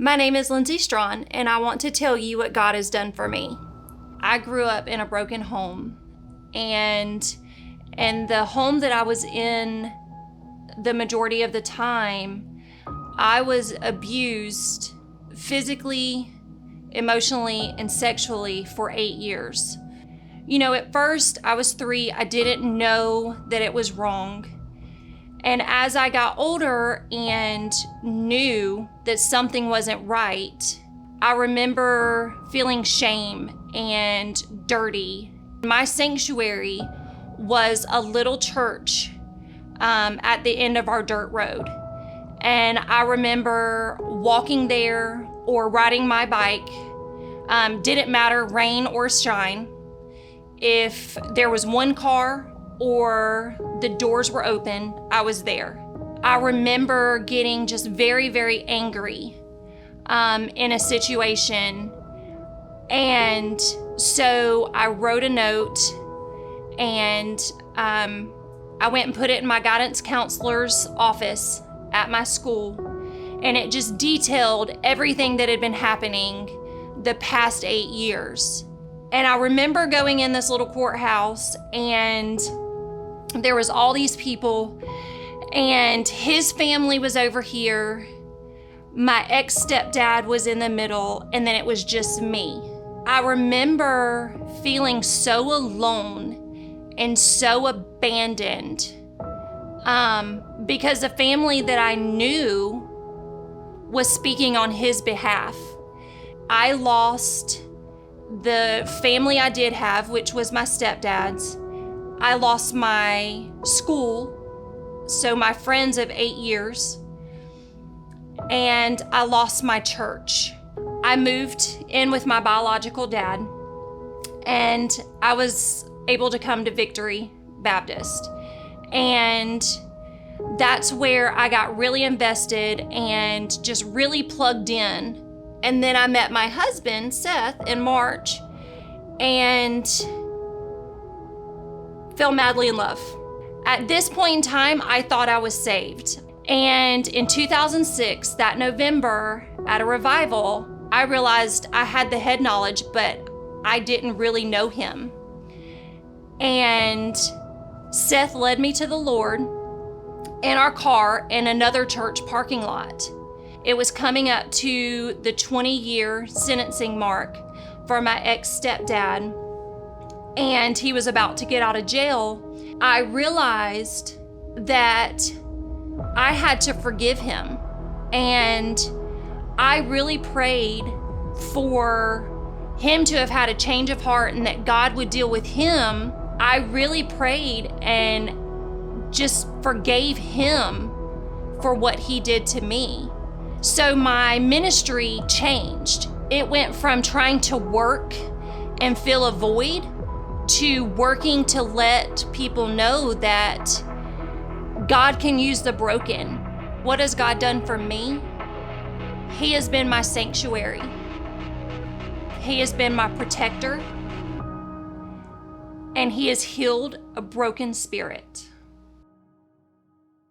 My name is Lindsay Strawn, and I want to tell you what God has done for me. I grew up in a broken home, and the home that I was in the majority of the time, I was abused physically, emotionally, and sexually for 8 years. You know, at first I was 3, I didn't know that it was wrong. And as I got older and knew that something wasn't right, I remember feeling shame and dirty. My sanctuary was a little church at the end of our dirt road. And I remember walking there or riding my bike. Didn't matter, rain or shine. If there was one car or the doors were open, I was there. I remember getting just very, very angry in a situation. And so I wrote a note and I went and put it in my guidance counselor's office at my school. And it just detailed everything that had been happening the past 8 years. And I remember going in this little courthouse, and there was all these people, and his family was over here. My ex-stepdad was in the middle, and then it was just me. I remember feeling so alone and so abandoned because the family that I knew was speaking on his behalf. I lost the family I did have, which was my stepdad's. I lost my school, so my friends of 8 years, and I lost my church. I moved in with my biological dad, and I was able to come to Victory Baptist. And that's where I got really invested and just really plugged in. And then I met my husband, Seth, in March and fell madly in love. At this point in time, I thought I was saved. And in 2006, that November, at a revival, I realized I had the head knowledge, but I didn't really know him. And Seth led me to the Lord in our car in another church parking lot. It was coming up to the 20-year sentencing mark for my ex-stepdad, and he was about to get out of jail. I realized that I had to forgive him, and I really prayed for him to have had a change of heart and that God would deal with him. I really prayed and just forgave him for what he did to me. So my ministry changed. It went from trying to work and fill a void to working to let people know that God can use the broken. What has God done for me? He has been my sanctuary. He has been my protector. And he has healed a broken spirit.